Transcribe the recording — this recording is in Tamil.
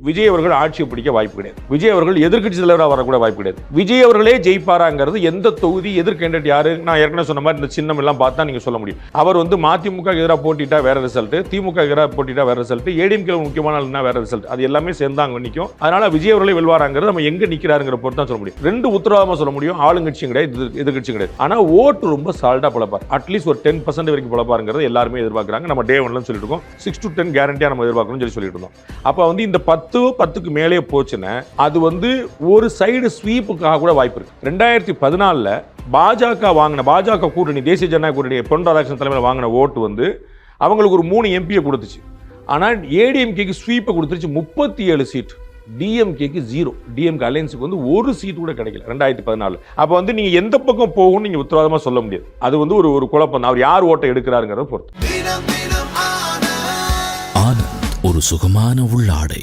விஜய் அவர்கள் ஆட்சியை பிடிக்க வாய்ப்பு கிடையாது. விஜய் அவர்கள் எதிர்க்கட்சி தலைவராக வரக்கூட வாய்ப்பு கிடையாது. விஜய் அவர்களே ஜெயிப்பாராங்கிறது எந்த தொகுதி எதிர் கேண்டிடேட் யாரு, நான் ஏற்கனவே சொன்ன மாதிரி இந்த சின்னம் எல்லாம் பார்த்தா நீங்க சொல்ல முடியும். அவர் மதிமுக எதிராக போட்டிட்டா வேற ரிசல்ட், திமுக எதிராக போட்டிட்டா வேற ரிசல்ட், ஏடிஎம்கே முக்கியமான வேற ரிசல்ட், அது எல்லாமே சேர்ந்தாங்க நிற்கும். அதனால விஜய் அவர்களே வெல்வாராங்கிறது நம்ம எங்க நிக்கிறாருங்கிற பொறுத்து தான் சொல்ல முடியும். ரெண்டு உத்தரவாதமா சொல்ல முடியும், ஆளுங்கட்சியும் கிடையாது எதிர்கட்சியும் கிடையாது. ஆனா ஓட்டு ரொம்ப சால்டா பழப்பார், அட்லீஸ்ட் ஒரு 10% வரைக்கும் பழப்பாருங்கிறது எல்லாருமே எதிர்பார்க்கறாங்க. நம்ம டே 1ல சொல்லிட்டு இருக்கோம் 6 to 10 கேரண்டியா நம்ம எதிர்பார்க்கணும்னு சொல்லிட்டு இருந்தோம். அப்ப இந்த 10க்கு மேலே போச்சுன்னா அது ஒரு சைடு ஸ்வீப்புக்காக கூட வாய்ப்பு இருக்கு. 2014ல பாஜக கூட்டணி, தேசிய ஜனநாயக கூட்டணி பொன் ராதாகிருஷ்ணன் தலைமையில் வாங்கின ஓட்டு அவங்களுக்கு ஒரு 3 எம்பியை கொடுத்துச்சு. ஆனால் ஏடிஎம்கேக்கு ஸ்வீப்பை கொடுத்துருச்சு 37 சீட், டிஎம்கேக்கு 0. டிஎம்கே அலையன்ஸுக்கு ஒரு சீட் கூட கிடைக்கல 2014. அப்போ நீங்க எந்த பக்கம் போகும்னு நீங்க உத்தரவாதமா சொல்ல முடியாது. அது ஒரு குழப்பம். அவர் யார் ஓட்டை எடுக்கிறாருங்கிறத பொறுத்து. ஆனந்த், ஒரு சுகமான உள்ளாடை.